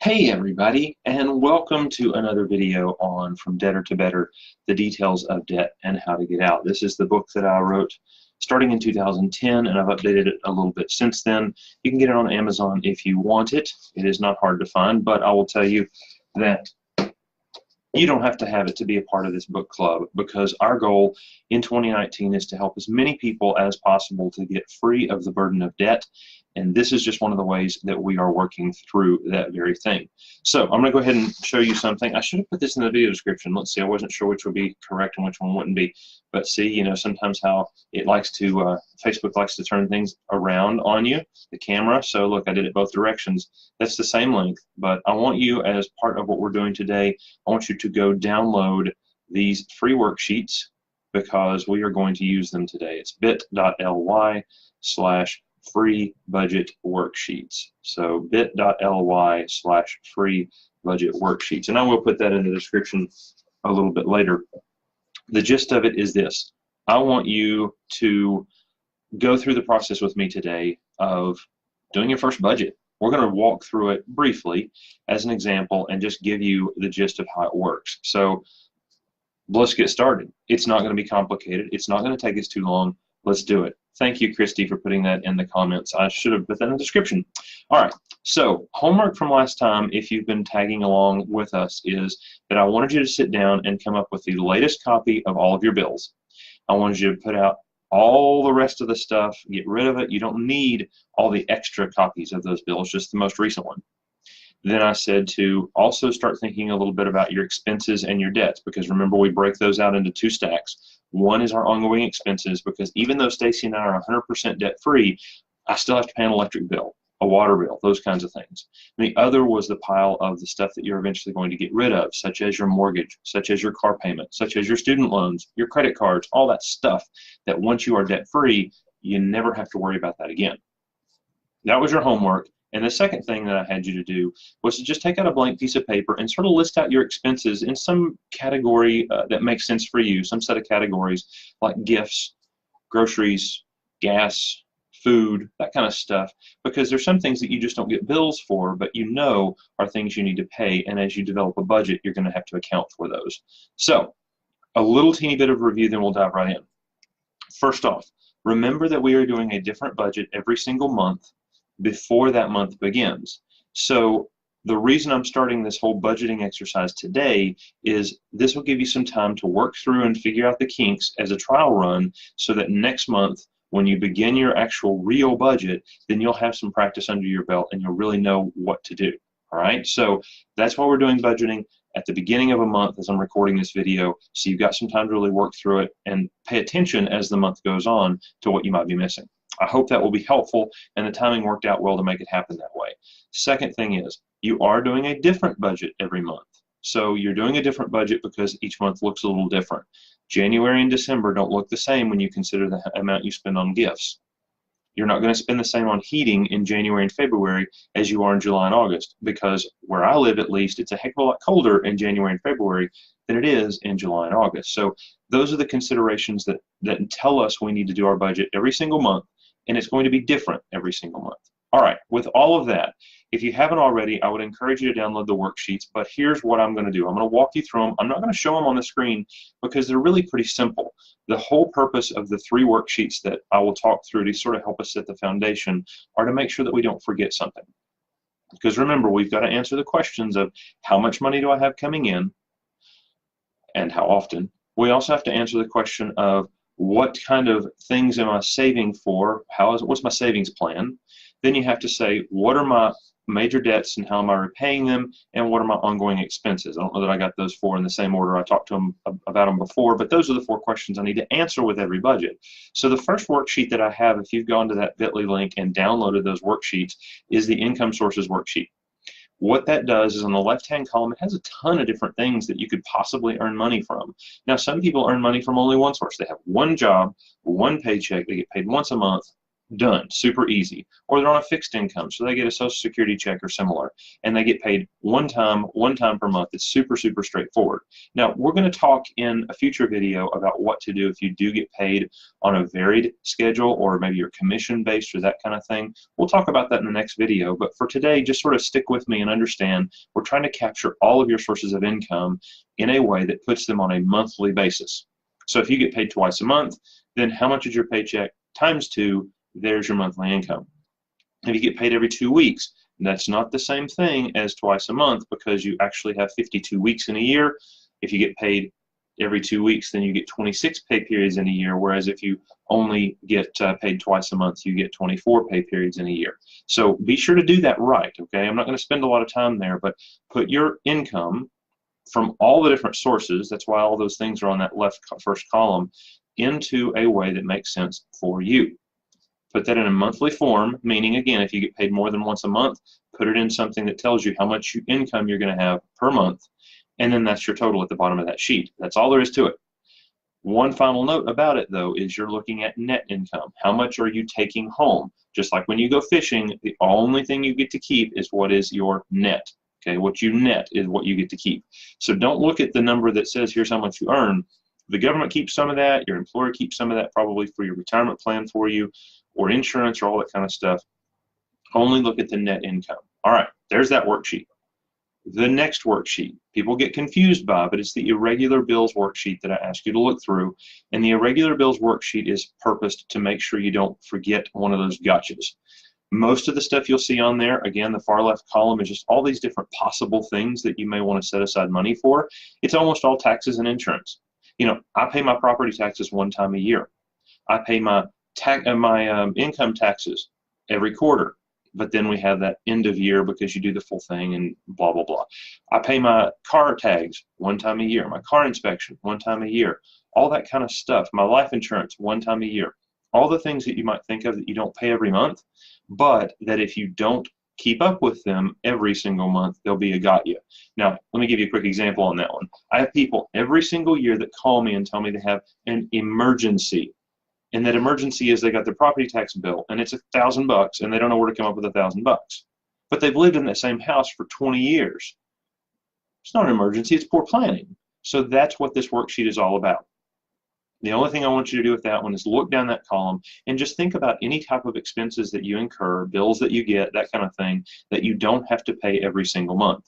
Hey everybody, and welcome to another video on From Debtor to Better, the details of debt and how to get out. This is the book that I wrote starting in 2010, and I've updated it a little bit since then. You can get it on Amazon if you want it. It is not hard to find, but I will tell you that you don't have to have it to be a part of this book club, because our goal in 2019 is to help as many people as possible to get free of the burden of debt. And this is just one of the ways that we are working through that very thing. So I'm going to go ahead and show you something. I should have put this in the video description. Let's see, I wasn't sure which would be correct and which one wouldn't be. But see, you know, sometimes how it likes to, Facebook likes to turn things around on you, the camera. So look, I did it both directions. That's the same length. But I want you, as part of what we're doing today, I want you to go download these free worksheets, because we are going to use them today. It's bit.ly/free budget worksheets. So bit.ly/free budget worksheets. And I will put that in the description a little bit later. The gist of it is this. I want you to go through the process with me today of doing your first budget. We're going to walk through it briefly as an example and just give you the gist of how it works. So let's get started. It's not going to be complicated. It's not going to take us too long. Let's do it. Thank you, Christy, for putting that in the comments. I should have put that in the description. All right, so homework from last time, if you've been tagging along with us, is that I wanted you to sit down and come up with the latest copy of all of your bills. I wanted you to put out all the rest of the stuff, get rid of it. You don't need all the extra copies of those bills, just the most recent one. Then I said to also start thinking a little bit about your expenses and your debts, because remember, we break those out into two stacks. One is our ongoing expenses, because even though Stacy and I are 100% debt-free, I still have to pay an electric bill, a water bill, those kinds of things. And the other was the pile of the stuff that you're eventually going to get rid of, such as your mortgage, such as your car payment, such as your student loans, your credit cards, all that stuff that once you are debt-free, you never have to worry about that again. That was your homework. And the second thing that I had you to do was to just take out a blank piece of paper and sort of list out your expenses in some category that makes sense for you, some set of categories like gifts, groceries, gas, food, that kind of stuff, because there's some things that you just don't get bills for, but you know are things you need to pay, and as you develop a budget, you're going to have to account for those. So a little teeny bit of review, then we'll dive right in. First off, remember that we are doing a different budget every single month before that month begins. So the reason I'm starting this whole budgeting exercise today is this will give you some time to work through and figure out the kinks as a trial run, so that next month, when you begin your actual real budget, then you'll have some practice under your belt and you'll really know what to do. All right, so that's why we're doing budgeting at the beginning of a month as I'm recording this video, so you've got some time to really work through it and pay attention as the month goes on to what you might be missing. I hope that will be helpful, and the timing worked out well to make it happen that way. Second thing is, you are doing a different budget every month. So you're doing a different budget because each month looks a little different. January and December don't look the same when you consider the amount you spend on gifts. You're not going to spend the same on heating in January and February as you are in July and August, because where I live, at least, it's a heck of a lot colder in January and February than it is in July and August. So those are the considerations that tell us we need to do our budget every single month, and it's going to be different every single month. All right, with all of that, if you haven't already, I would encourage you to download the worksheets, but here's what I'm going to do. I'm going to walk you through them. I'm not going to show them on the screen because they're really pretty simple. The whole purpose of the three worksheets that I will talk through to sort of help us set the foundation are to make sure that we don't forget something. Because remember, we've got to answer the questions of how much money do I have coming in and how often. We also have to answer the question of what kind of things am I saving for? What's my savings plan? Then you have to say, what are my major debts and how am I repaying them, and what are my ongoing expenses? I don't know that I got those four in the same order I talked to them about them before, but those are the four questions I need to answer with every budget. So the first worksheet that I have, if you've gone to that bit.ly link and downloaded those worksheets, is the income sources worksheet. What that does is on the left-hand column, it has a ton of different things that you could possibly earn money from. Now, some people earn money from only one source. They have one job, one paycheck, they get paid once a month, Done. Super easy. Or they're on a fixed income, so they get a Social Security check or similar, and they get paid one time per month. It's super, super straightforward. Now, we're going to talk in a future video about what to do if you do get paid on a varied schedule, or maybe you're commission-based or that kind of thing. We'll talk about that in the next video, but for today, just sort of stick with me and understand we're trying to capture all of your sources of income in a way that puts them on a monthly basis. So if you get paid twice a month, then how much is your paycheck times 2? There's your monthly income. If you get paid every 2 weeks, that's not the same thing as twice a month, because you actually have 52 weeks in a year. If you get paid every 2 weeks, then you get 26 pay periods in a year, whereas if you only get paid twice a month, you get 24 pay periods in a year. So be sure to do that right, okay? I'm not going to spend a lot of time there, but put your income from all the different sources, that's why all those things are on that left first column, into a way that makes sense for you. Put that in a monthly form, meaning, again, if you get paid more than once a month, put it in something that tells you how much income you're going to have per month, and then that's your total at the bottom of that sheet. That's all there is to it. One final note about it, though, is you're looking at net income. How much are you taking home? Just like when you go fishing, the only thing you get to keep is what is your net. Okay, what you net is what you get to keep. So don't look at the number that says here's how much you earn. The government keeps some of that. Your employer keeps some of that, probably for your retirement plan for you, or insurance, or all that kind of stuff. Only look at the net income. All right, there's that worksheet. The next worksheet, people get confused by, but it's the irregular bills worksheet that I ask you to look through. And the irregular bills worksheet is purposed to make sure you don't forget one of those gotchas. Most of the stuff you'll see on there, again, the far left column is just all these different possible things that you may want to set aside money for. It's almost all taxes and insurance. You know, I pay my property taxes one time a year. I pay my income taxes every quarter, but then we have that end of year because you do the full thing and blah, blah, blah. I pay my car tags one time a year, my car inspection one time a year, all that kind of stuff, my life insurance one time a year, all the things that you might think of that you don't pay every month, but that if you don't keep up with them every single month, they'll be a got you. Now, let me give you a quick example on that one. I have people every single year that call me and tell me they have an emergency. And that emergency is they got their property tax bill and it's $1,000 and they don't know where to come up with $1,000. But they've lived in that same house for 20 years. It's not an emergency, it's poor planning. So that's what this worksheet is all about. The only thing I want you to do with that one is look down that column and just think about any type of expenses that you incur, bills that you get, that kind of thing, that you don't have to pay every single month.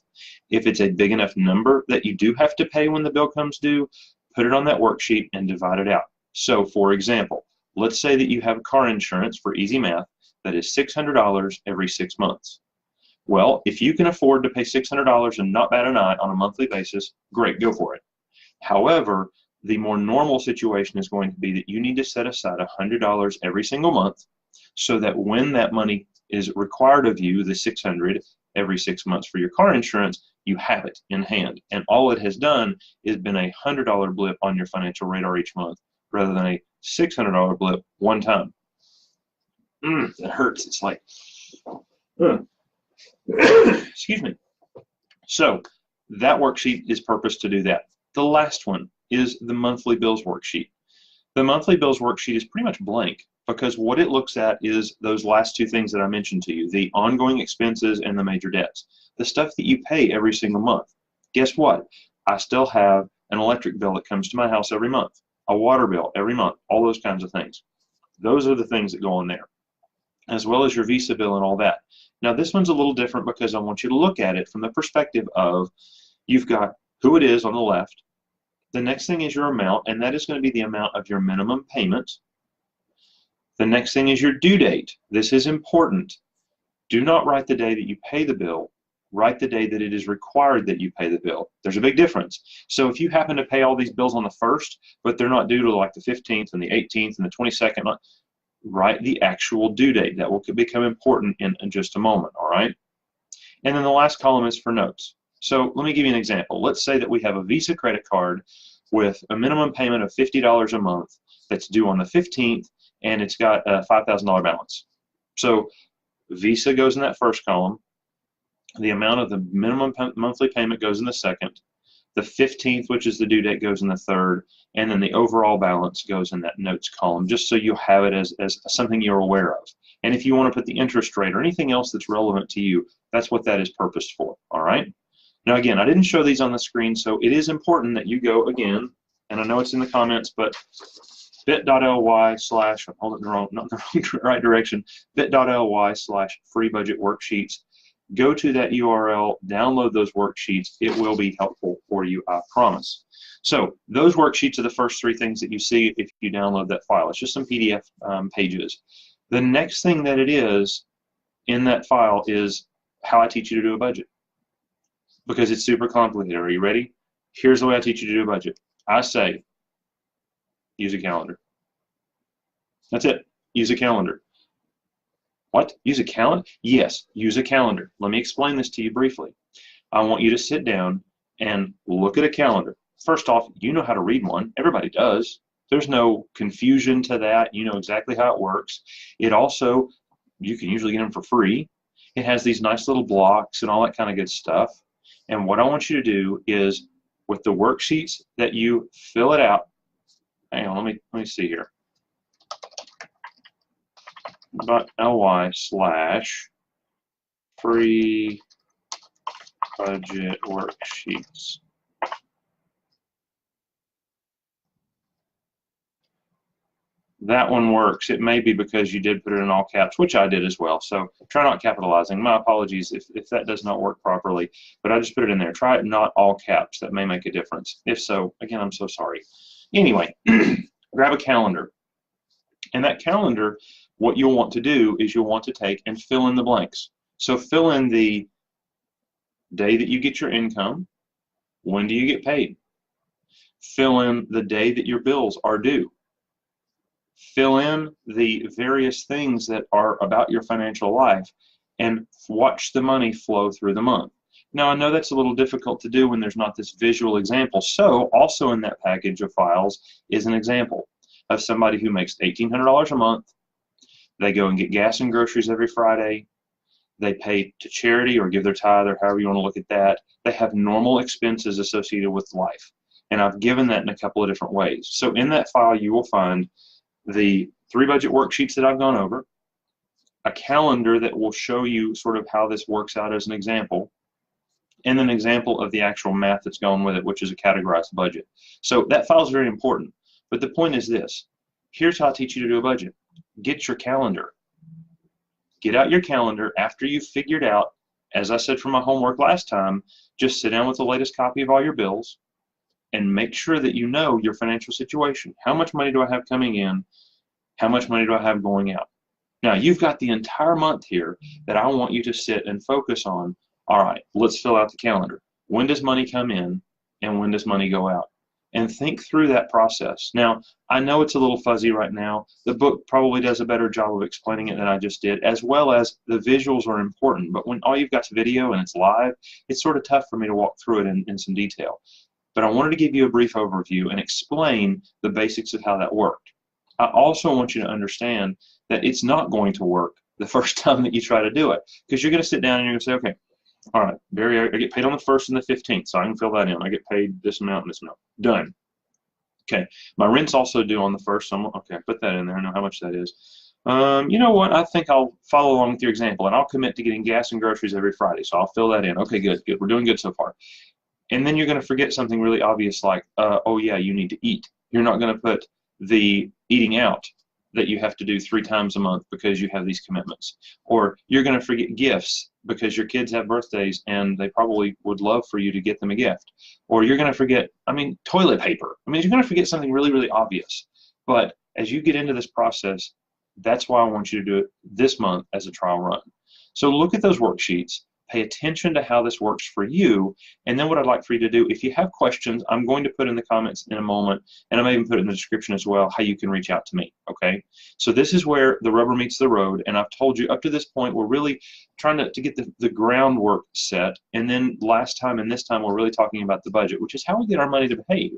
If it's a big enough number that you do have to pay when the bill comes due, put it on that worksheet and divide it out. So, for example, let's say that you have car insurance, for easy math, that is $600 every 6 months. Well, if you can afford to pay $600 and not bat an eye on a monthly basis, great, go for it. However, the more normal situation is going to be that you need to set aside $100 every single month so that when that money is required of you, the $600 every 6 months for your car insurance, you have it in hand. And all it has done is been a $100 blip on your financial radar each month rather than a $600 blip one time. It hurts. It's like, excuse me. So that worksheet is purposed to do that. The last one is the monthly bills worksheet. The monthly bills worksheet is pretty much blank because what it looks at is those last two things that I mentioned to you, the ongoing expenses and the major debts, the stuff that you pay every single month. Guess what? I still have an electric bill that comes to my house every month, a water bill every month, all those kinds of things. Those are the things that go on there, as well as your Visa bill and all that. Now, this one's a little different because I want you to look at it from the perspective of you've got who it is on the left. The next thing is your amount, and that is going to be the amount of your minimum payment. The next thing is your due date. This is important. Do not write the day that you pay the bill. Write the day that it is required that you pay the bill. There's a big difference. So if you happen to pay all these bills on the 1st, but they're not due till like the 15th and the 18th and the 22nd, write the actual due date. That will become important in just a moment, all right? And then the last column is for notes. So let me give you an example. Let's say that we have a Visa credit card with a minimum payment of $50 a month that's due on the 15th, and it's got a $5,000 balance. So Visa goes in that first column. The amount of the minimum monthly payment goes in the second. The 15th, which is the due date, goes in the 3rd, and then the overall balance goes in that notes column, just so you have it as something you're aware of. And if you want to put the interest rate or anything else that's relevant to you, that's what that is purposed for, all right? Now, again, I didn't show these on the screen, so it is important that you go again, and I know it's in the comments, but bit.ly slash, I'm holding the wrong, not the right direction, bit.ly slash free budget worksheets. Go to that URL, download those worksheets. It will be helpful for you, I promise. So those worksheets are the first 3 things that you see if you download that file. It's just some PDF pages. The next thing that it is in that file is how I teach you to do a budget, because it's super complicated. Are you ready? Here's the way I teach you to do a budget. I say, use a calendar. That's it. Use a calendar. What? Use a calendar? Yes, use a calendar. Let me explain this to you briefly. I want you to sit down and look at a calendar. First off, you know how to read one. Everybody does. There's no confusion to that. You know exactly how it works. It also, you can usually get them for free. It has these nice little blocks and all that kind of good stuff. And what I want you to do is, with the worksheets, that you fill it out. Hang on, let me see here. .ly slash free budget worksheets. That one works. It may be because you did put it in all caps, which I did as well. So try not capitalizing. My apologies if that does not work properly, but I just put it in there. Try it not all caps. That may make a difference. If so, again, I'm so sorry. Anyway, grab a calendar. And that calendar, what you'll want to do is you'll want to take and fill in the blanks. So fill in the day that you get your income. When do you get paid? Fill in the day that your bills are due. Fill in the various things that are about your financial life and watch the money flow through the month. Now, I know that's a little difficult to do when there's not this visual example. So also in that package of files is an example of somebody who makes $1,800 a month. They go and get gas and groceries every Friday. They pay to charity or give their tithe, or however you want to look at that. They have normal expenses associated with life. And I've given that in a couple of different ways. So in that file, you will find the 3 budget worksheets that I've gone over, a calendar that will show you sort of how this works out as an example, and an example of the actual math that's going with it, which is a categorized budget. So that file is very important. But the point is this. Here's how I teach you to do a budget. Get your calendar. Get out your calendar after you've figured out, as I said from my homework last time, just sit down with the latest copy of all your bills and make sure that you know your financial situation. How much money do I have coming in? How much money do I have going out? Now, you've got the entire month here that I want you to sit and focus on. All right, let's fill out the calendar. When does money come in and when does money go out? And think through that process. Now, I know it's a little fuzzy right now. The book probably does a better job of explaining it than I just did, as well as the visuals are important. But when all you've got is video and it's live, it's sort of tough for me to walk through it in some detail. But I wanted to give you a brief overview and explain the basics of how that worked. I also want you to understand that it's not going to work the first time that you try to do it, because you're going to sit down and you're going to say, okay, all right, Barry, I get paid on the 1st and the 15th, so I can fill that in. I get paid this amount and this amount. Done. Okay, my rent's also due on the 1st, so okay, put that in there. I know how much that is. You know what? I think I'll follow along with your example, and I'll commit to getting gas and groceries every Friday, so I'll fill that in. Okay, good. We're doing good so far. And then you're going to forget something really obvious like, oh, yeah, you need to eat. You're not going to put the eating out that you have to do 3 times a month because you have these commitments. Or you're going to forget gifts because your kids have birthdays and they probably would love for you to get them a gift. Or you're going to forget, toilet paper. You're going to forget something really, really obvious. But as you get into this process, that's why I want you to do it this month as a trial run. So look at those worksheets. Pay attention to how this works for you, and then what I'd like for you to do, if you have questions, I'm going to put in the comments in a moment, and I may even put it in the description as well, how you can reach out to me, okay? So this is where the rubber meets the road, and I've told you up to this point, we're really trying to get the groundwork set, and then last time and this time, we're really talking about the budget, which is how we get our money to behave.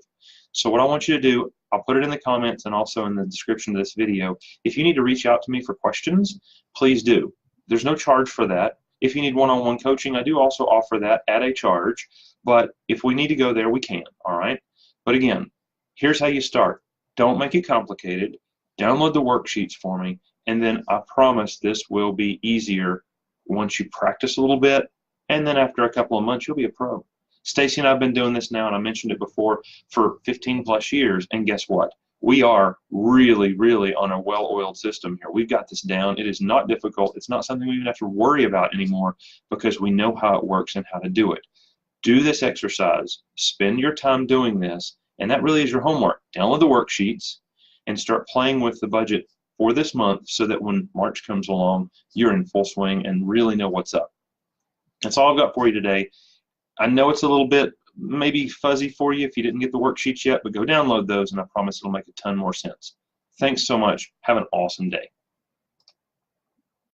So what I want you to do, I'll put it in the comments and also in the description of this video. If you need to reach out to me for questions, please do. There's no charge for that. If you need one-on-one coaching, I do also offer that at a charge, but if we need to go there, we can, all right? But again, here's how you start. Don't make it complicated. Download the worksheets for me, and then I promise this will be easier once you practice a little bit, and then after a couple of months, you'll be a pro. Stacy and I have been doing this now, and I mentioned it before, for 15 plus years, and guess what? We are really, really on a well-oiled system here. We've got this down. It is not difficult. It's not something we even have to worry about anymore because we know how it works and how to do it. Do this exercise. Spend your time doing this, and that really is your homework. Download the worksheets and start playing with the budget for this month so that when March comes along, you're in full swing and really know what's up. That's all I've got for you today. I know it's a little bit maybe fuzzy for you if you didn't get the worksheets yet, but go download those, and I promise it'll make a ton more sense. Thanks so much. Have an awesome day.